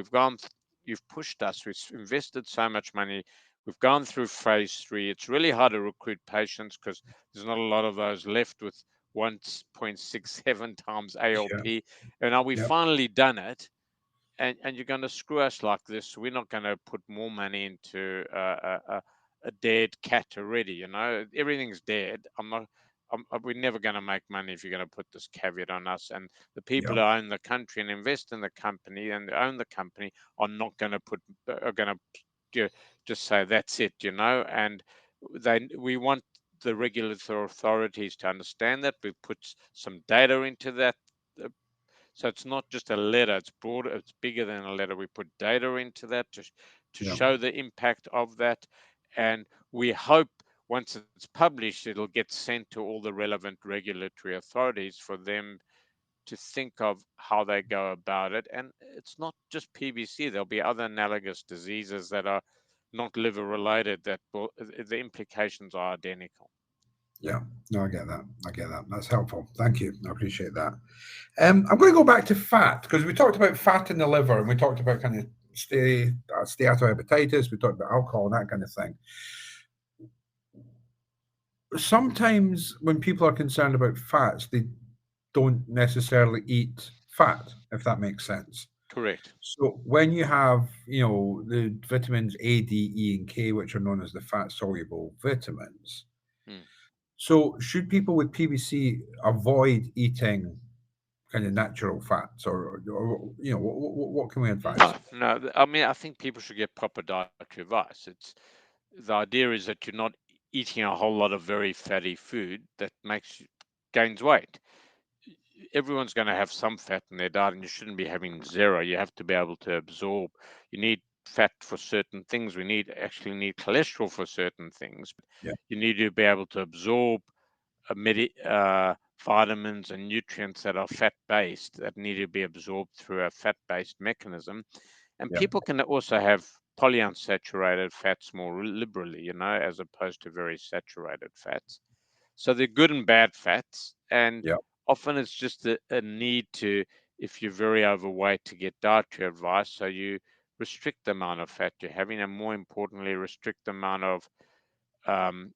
you've pushed us, we've invested so much money, we've gone through phase 3. It's really hard to recruit patients because there's not a lot of those left with 1.67 times Yeah. ALP. And now we've Yeah. finally done it, and you're going to screw us like this. We're not going to put more money into a dead cat already. Everything's dead. we're never going to make money if you're going to put this caveat on us. And the people Yeah. who own the country and invest in the company and own the company are not going to just say that's it, And we want the regulatory authorities to understand that. We put some data into that. So it's not just a letter, it's broader, it's bigger than a letter. We put data into that to Yeah. show the impact of that. And we hope once it's published, it'll get sent to all the relevant regulatory authorities for them to think of how they go about it. And it's not just PBC, there'll be other analogous diseases that are not liver related that the implications are identical. Yeah. No, I get that. That's helpful. Thank you. I appreciate that. I'm going to go back to fat, because we talked about fat in the liver, and we talked about kind of steatohepatitis, we talked about alcohol and that kind of thing. Sometimes when people are concerned about fats, they don't necessarily eat fat, if that makes sense. Correct. So when you have, the vitamins A, D, E, and K, which are known as the fat-soluble vitamins, so should people with PBC avoid eating kind of natural fats, or what can we advise? No. I mean, I think people should get proper dietary advice. The idea is that you're not eating a whole lot of very fatty food that gains weight. Everyone's going to have some fat in their diet, and you shouldn't be having zero. You have to be able to absorb. You need fat for certain things. We actually need cholesterol for certain things. Yeah. You need to be able to absorb vitamins and nutrients that are fat-based, that need to be absorbed through a fat-based mechanism. And Yeah. people can also have polyunsaturated fats more liberally, as opposed to very saturated fats. So they're good and bad fats. And Yeah. often it's just a need to, if you're very overweight, to get dietary advice. So you restrict the amount of fat you're having, and more importantly, restrict the amount of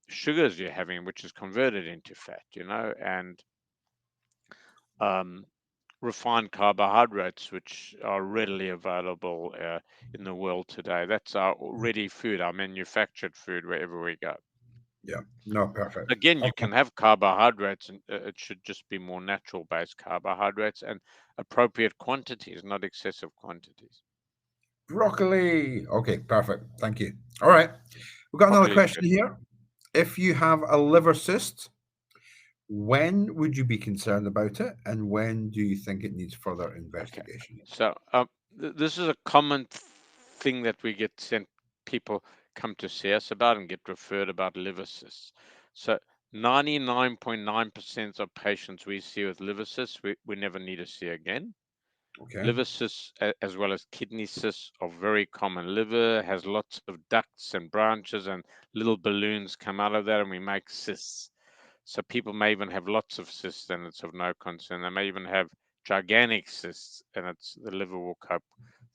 sugars you're having, which is converted into fat, and refined carbohydrates, which are readily available in the world today. That's our ready food, our manufactured food, wherever we go. Yeah. No, perfect. Again, you Okay. can have carbohydrates, and it should just be more natural-based carbohydrates and appropriate quantities, not excessive quantities. Broccoli. Okay, perfect. Thank you. All right. We've got another Broccoli is question good. here. If you have a liver cyst, when would you be concerned about it, and when do you think it needs further investigation? So this is a common thing that we get sent. People come to see us about and get referred about liver cysts. So 99.9% of patients we see with liver cysts, we never need to see again. Okay. Liver cysts, as well as kidney cysts, are very common. Liver has lots of ducts and branches, and little balloons come out of that, and we make cysts. So people may even have lots of cysts, and it's of no concern. They may even have gigantic cysts, and the liver will cope.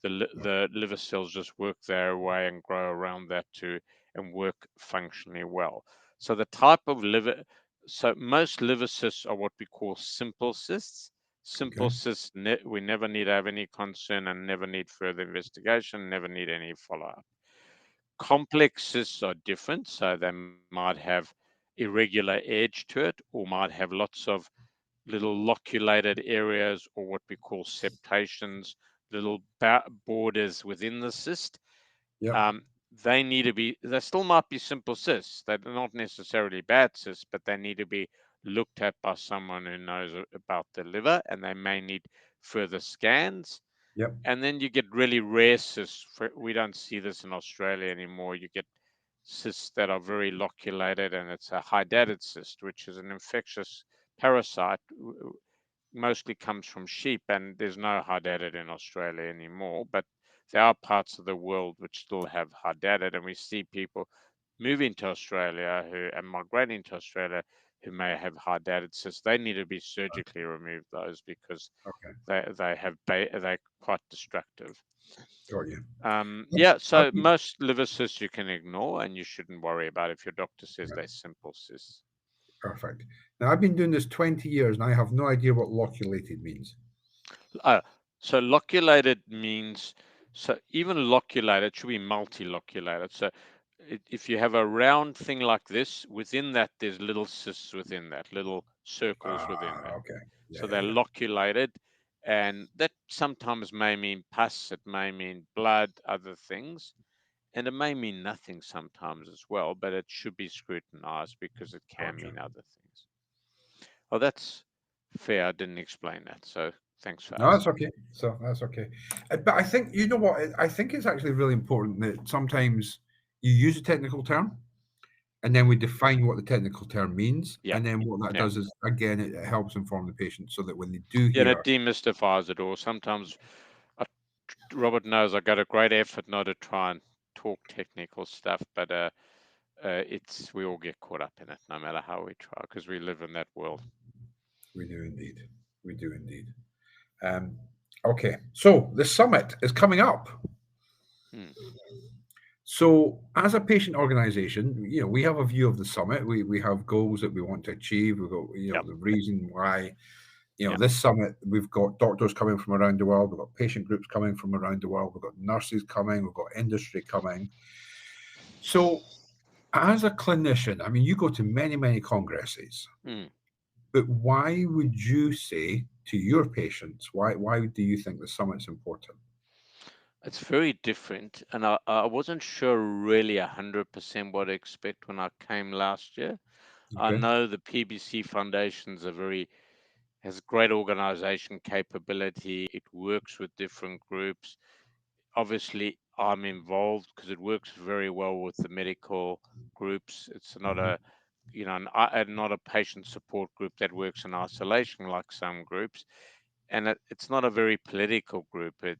The liver cells just work their way and grow around that and work functionally well. So most liver cysts are what we call simple cysts. Simple cysts, we never need to have any concern and never need further investigation, never need any follow-up. Complex cysts are different, so they might have irregular edge to it, or might have lots of little loculated areas, or what we call septations, little borders within the cyst. Yeah. They still might be simple cysts. They're not necessarily bad cysts, but they need to be looked at by someone who knows about the liver, and they may need further scans. Yep. And then you get really rare cysts. We don't see this in Australia anymore. You get cysts that are very loculated, and it's a hydatid cyst, which is an infectious parasite, mostly comes from sheep, and there's no hydatid in Australia anymore. But there are parts of the world which still have hydatid, and we see people moving to Australia and migrating to Australia who may have hydatid cysts. They need to be surgically removed, those, because Okay. they're quite destructive. Got you. So most liver cysts you can ignore, and you shouldn't worry about if your doctor says they're simple cysts. Perfect. Now, I've been doing this 20 years, and I have no idea what loculated means. So loculated means, so even loculated should be multiloculated. So if you have a round thing like this, within that there's little cysts within that, little circles within that. Okay. Yeah, So yeah, they're yeah. loculated, and that sometimes may mean pus, it may mean blood, other things, and it may mean nothing sometimes as well, but it should be scrutinized because it can Gotcha. mean other things. Oh, that's fair. I didn't explain that, so thanks for No, that's asking. okay. So that's okay. But I think you know what? I think it's actually really important that sometimes you use a technical term, and then we define what the technical term means, Yeah, and then what that yeah. does is again it helps inform the patient so that when they do Yeah, and it hear, demystifies it all. Sometimes Robert knows I got a great effort not to try and talk technical stuff, but it's we all get caught up in it no matter how we try because we live in that world. we do indeed, we do indeed. Um, okay, so the summit is coming up. Hmm. So, as a patient organisation, we have a view of the summit. We have goals that we want to achieve. We've got Yep. the reason why. Yep. This summit, we've got doctors coming from around the world. We've got patient groups coming from around the world. We've got nurses coming. We've got industry coming. So, as a clinician, I mean, you go to many, many congresses, Hmm. but why would you say to your patients, why do you think the summit's important? It's very different, and I wasn't sure really 100% what to expect when I came last year. I Okay. know the PBC Foundation's has great organization capability. It works with different groups. Obviously, I'm involved because it works very well with the medical groups. It's not Mhm. not a patient support group that works in isolation like some groups, and it's not a very political group. It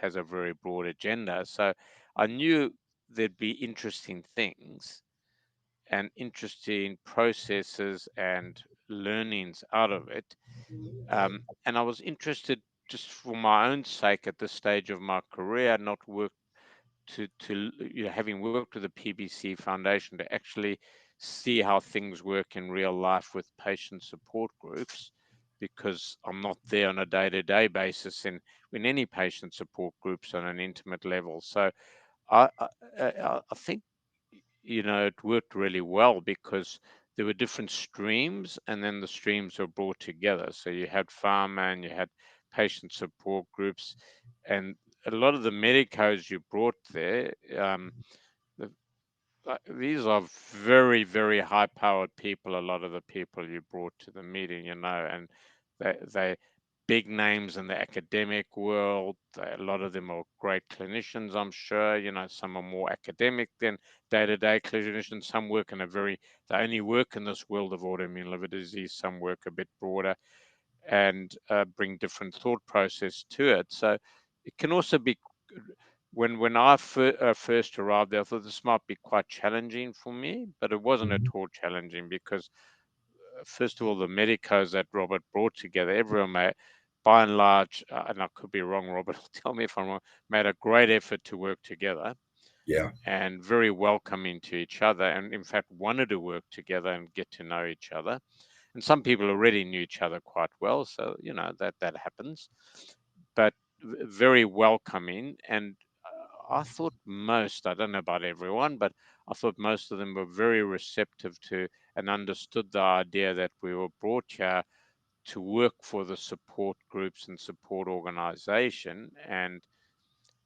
has a very broad agenda. So I knew there'd be interesting things and interesting processes and learnings out of it. And I was interested just for my own sake at this stage of my career, not work having worked with the PBC Foundation to actually see how things work in real life with patient support groups, because I'm not there on a day-to-day basis in any patient support groups on an intimate level. So I think it worked really well because there were different streams, and then the streams were brought together. So you had pharma and you had patient support groups, and a lot of the medicos you brought there. The, these are very, very high-powered people. A lot of the people you brought to the meeting, and they big names in the academic world. A lot of them are great clinicians, I'm sure. Some are more academic than day-to-day clinicians. Some work in they only work in this world of autoimmune liver disease. Some work a bit broader and bring different thought process to it. So it can also be when I first arrived there, I thought this might be quite challenging for me, but it wasn't at Mhm. all challenging because first of all, the medicos that Robert brought together, everyone made, by and large, and I could be wrong, Robert will tell me if I'm wrong, made a great effort to work together Yeah. and very welcoming to each other, and in fact wanted to work together and get to know each other. And some people already knew each other quite well, so that happens. But very welcoming, and I thought I don't know about everyone, but I thought most of them were very receptive to and understood the idea that we were brought here to work for the support groups and support organization, and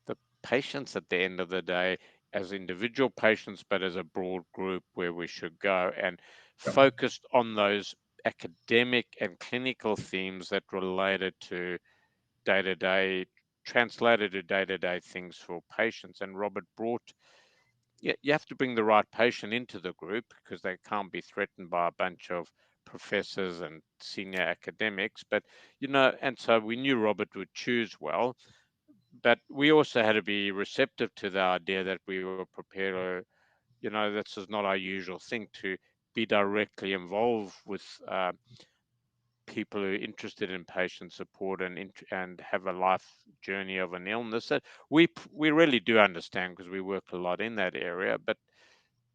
the patients at the end of the day as individual patients, but as a broad group where we should go, and Yeah. focused on those academic and clinical themes that related to day-to-day, translated to day-to-day things for patients. And Robert brought, yeah, you have to bring the right patient into the group because they can't be threatened by a bunch of professors and senior academics. But, and so we knew Robert would choose well, but we also had to be receptive to the idea that we were prepared. This is not our usual thing to be directly involved with people who are interested in patient support and have a life journey of an illness that we really do understand because we work a lot in that area. But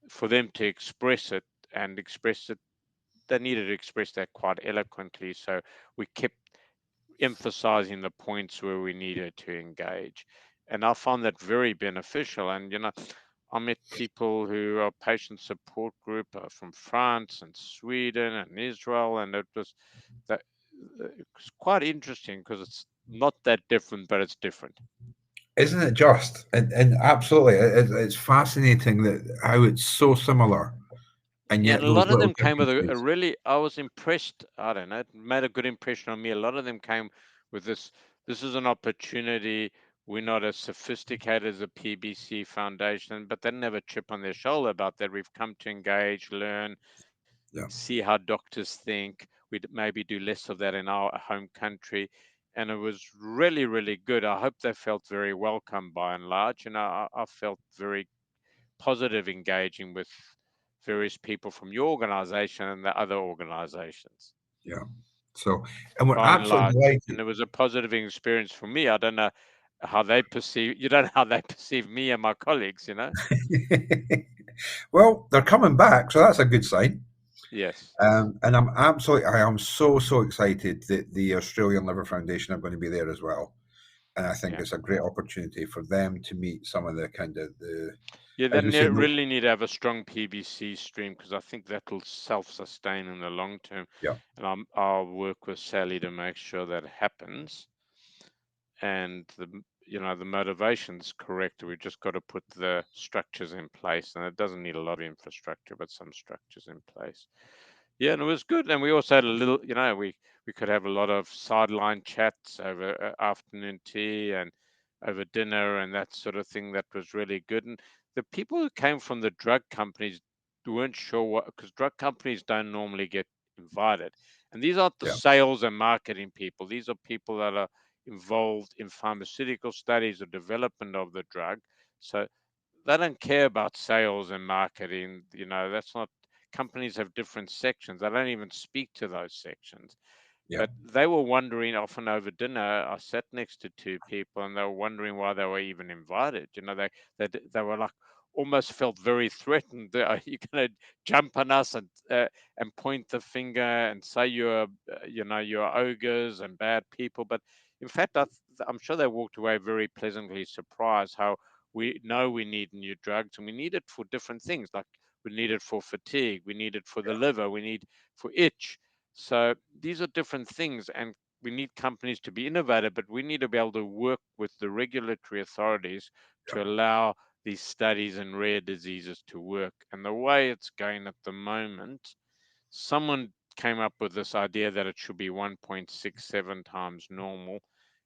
for them to express it, they needed to express that quite eloquently. So we kept emphasizing the points where we needed to engage. And I found that very beneficial. And, I met people who are patient support group from France and Sweden and Israel, and it was that it's quite interesting because it's not that different, but it's different. Isn't it just? And absolutely, it's fascinating that how it's so similar, and Yeah, and yet a those lot of little them came with a differences. really, I was impressed. I don't know, it made a good impression on me. A lot of them came with this is an opportunity. We're not as sophisticated as the PBC Foundation, but they didn't have a chip on their shoulder about that. We've come to engage, learn, Yeah, see how doctors think. We'd maybe do less of that in our home country. And it was really, really good. I hope they felt very welcome by and large. And I felt very positive engaging with various people from your organization and the other organizations yeah. So, and we're by and absolutely large. And delighted. it was a positive experience for me. I don't know how they perceive, you don't know how they perceive me and my colleagues, you know? Well, they're coming back, so that's a good sign. Yes. And I am so excited that the Australian Liver Foundation are going to be there as well. And I think Yeah. it's a great opportunity for them to meet some of the kind of Yeah, they as we say, really need to have a strong PBC stream because I think that'll self-sustain in the long term. yeah, And I'll work with Sally to make sure that happens. And the motivation's correct. We've just got to put the structures in place, and it doesn't need a lot of infrastructure, but some structures in place. Yeah, and it was good. And we also had a little, we could have a lot of sideline chats over afternoon tea and over dinner and that sort of thing. That was really good. And the people who came from the drug companies weren't sure what, because drug companies don't normally get invited. And these aren't the yeah, sales and marketing people. These are people that are involved in pharmaceutical studies or development of the drug. So they don't care about sales and marketing. That's not, companies have different sections. They don't even speak to those sections. yeah, But they were wondering, often over dinner, I sat next to two people and they were wondering why they were even invited. They were like, almost felt very threatened. Are you going to jump on us and point the finger and say you're ogres and bad people? But in fact, I'm sure they walked away very pleasantly surprised how we know we need new drugs, and we need it for different things. Like we need it for fatigue, we need it for the liver, we need for itch. So these are different things, and we need companies to be innovative, but we need to be able to work with the regulatory authorities yeah, to allow these studies in rare diseases to work. And the way it's going at the moment, someone came up with this idea that it should be 1.67 times normal.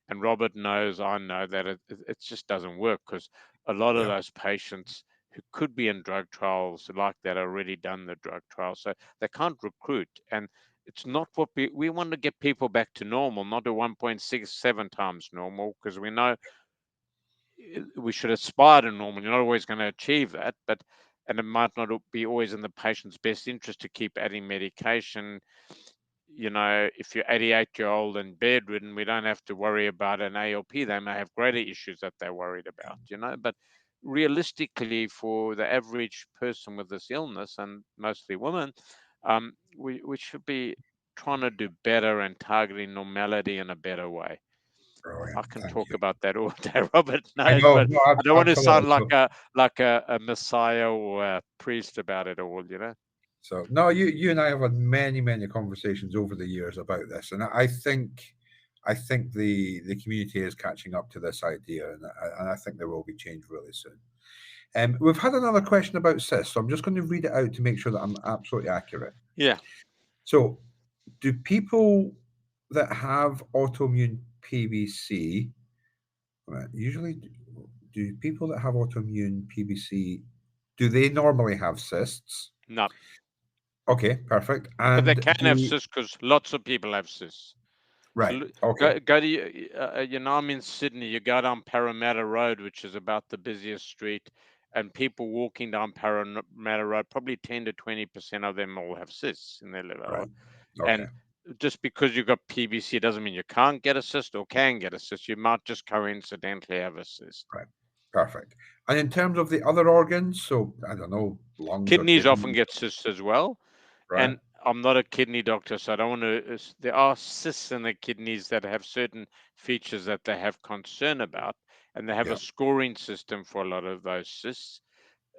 And Robert knows, I know that it just doesn't work because a lot of yeah. those patients who could be in drug trials like that already done the drug trial. So they can't recruit. And it's not what we want to get people back to normal, not to 1.67 times normal, because we know we should aspire to normal. You're not always going to achieve that, and it might not be always in the patient's best interest to keep adding medication. If you're 88-year-old and bedridden, we don't have to worry about an ALP. They may have greater issues that they're worried about. But realistically, for the average person with this illness, and mostly women, we should be trying to do better and targeting normality in a better way. I Brilliant. can Thank talk you. about that all day, Robert I knows, know, but no, I don't want to absolutely. sound like a messiah or a priest about it all. No, you and I have had many conversations over the years about this, and I think the community is catching up to this idea, and I think there will be change really soon. We've had another question about cysts, so I'm just going to read it out to make sure that I'm absolutely accurate. Yeah, So, do people that have autoimmune PBC usually do people that have autoimmune PBC do they normally have cysts? no, Okay, perfect. but they And can have do cysts because lots of people have cysts. So right. Okay. go to I'm in Sydney. You go down Parramatta Road, which is about the busiest street, and people walking down Parramatta Road, probably 10 to 20% of them all have cysts in their liver. Right. Okay. And just because you've got PBC doesn't mean you can't get a cyst or can get a cyst. You might just coincidentally have a cyst. Right. Perfect. And in terms of the other organs, so I don't know, lungs or Kidneys often kidneys, get cysts as well. right? And I'm not a kidney doctor, so I don't want to. There are cysts in the kidneys that have certain features that they have concern about, and they have a Yeah. scoring system for a lot of those cysts.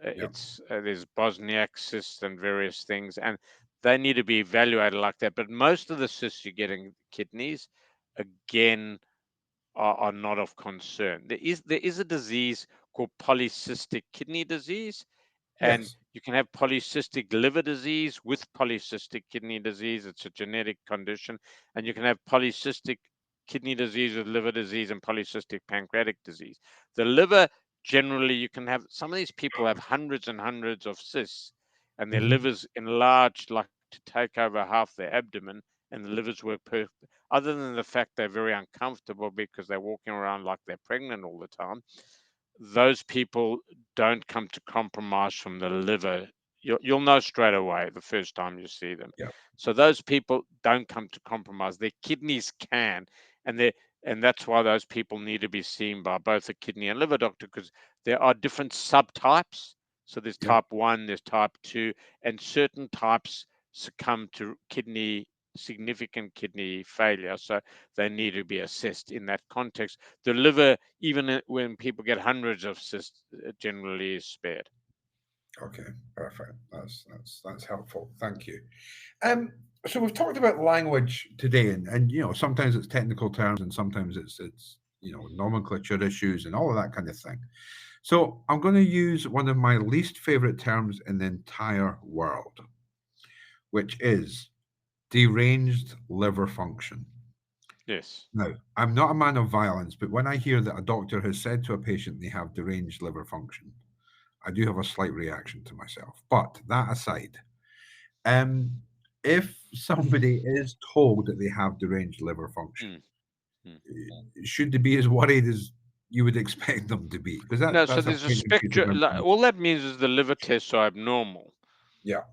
There's Bosniak cysts and various things, and they need to be evaluated like that. But most of the cysts you get in kidneys, again, are not of concern. There is a disease called polycystic kidney disease, and Yes. you can have polycystic liver disease with polycystic kidney disease. It's a genetic condition. And you can have polycystic kidney disease with liver disease and polycystic pancreatic disease. The liver, generally, you can have, some of these people have hundreds and hundreds of cysts, and their livers enlarged like to take over half their abdomen, and the livers work perfect. Other than the fact they're very uncomfortable because they're walking around like they're pregnant all the time, those people don't come to compromise from the liver. You'll know straight away the first time you see them. Yeah. So those people don't come to compromise. Their kidneys can, and that's why those people need to be seen by both a kidney and liver doctor, because there are different subtypes. So there's Yeah. type 1, there's type 2, and certain types succumb to significant kidney failure. So they need to be assessed in that context. The liver, even when people get hundreds of cysts, generally is spared. Okay, perfect. That's helpful. Thank you. So we've talked about language today, and sometimes it's technical terms, and sometimes it's nomenclature issues and all of that kind of thing. So I'm going to use one of my least favorite terms in the entire world, which is deranged liver function. Yes. Now, I'm not a man of violence, but when I hear that a doctor has said to a patient they have deranged liver function, I do have a slight reaction to myself. But that aside, if somebody is told that they have deranged liver function, should they be as worried as you would expect them to be? Because No, so that's a there's a point of piece of spectrum. information. All that means is the liver tests are abnormal. Yeah.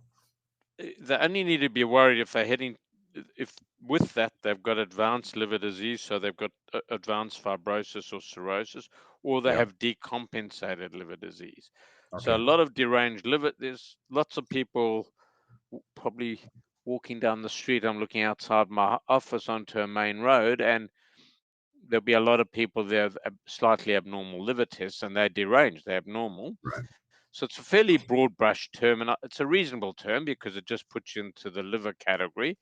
They only need to be worried if they're heading, if with that they've got advanced liver disease, so they've got advanced fibrosis or cirrhosis, or they Yeah. have decompensated liver disease. So Okay. a lot of deranged liver, there's lots of people probably walking down the street. I'm looking outside my office onto a main road, and there'll be a lot of people there with slightly abnormal liver tests, and they're deranged, they're abnormal. Right. So it's a fairly broad brush term, and it's a reasonable term because it just puts you into the liver category.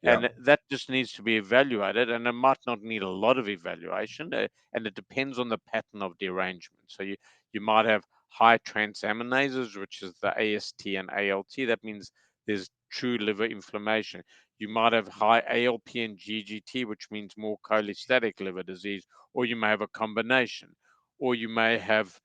Yeah. And that just needs to be evaluated, and it might not need a lot of evaluation, and it depends on the pattern of derangement. So you might have high transaminases, which is the AST and ALT. That means there's true liver inflammation. You might have high ALP and GGT, which means more cholestatic liver disease, or you may have a combination, or you may have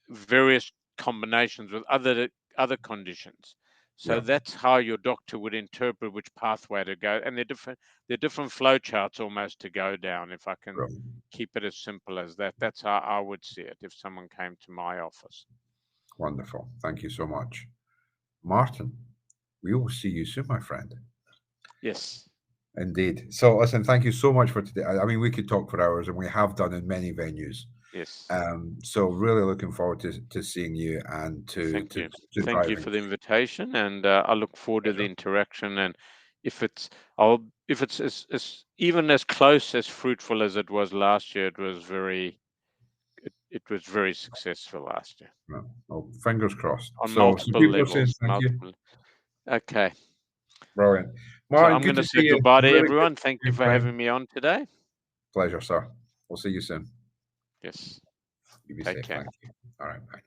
various combinations with other conditions. So Yeah. that's how your doctor would interpret which pathway to go, and they're different flow charts almost to go down. If I can Brilliant. keep it as simple as that, that's how I would see it if someone came to my office. Wonderful. Thank you so much. Martin, we will see you soon, my friend. Yes. Indeed. So listen, thank you so much for today. I mean, we could talk for hours, and we have done in many venues. Yes. So really looking forward to seeing you and Thank you. to Thank you driving. for the invitation, and I look forward to the Pleasure. interaction. And if it's as even as close as fruitful as it was last year, it was very successful last year Well, fingers crossed. on So some multiple people are saying levels. thank you. Okay. Brilliant. So Martin, I'm good going to to say see you. goodbye to Really good everyone. to Thank see you you, for friend. having me on today. Pleasure, sir. We'll see you soon. Yes. You be Take safe. care. Thank you. All right. Bye.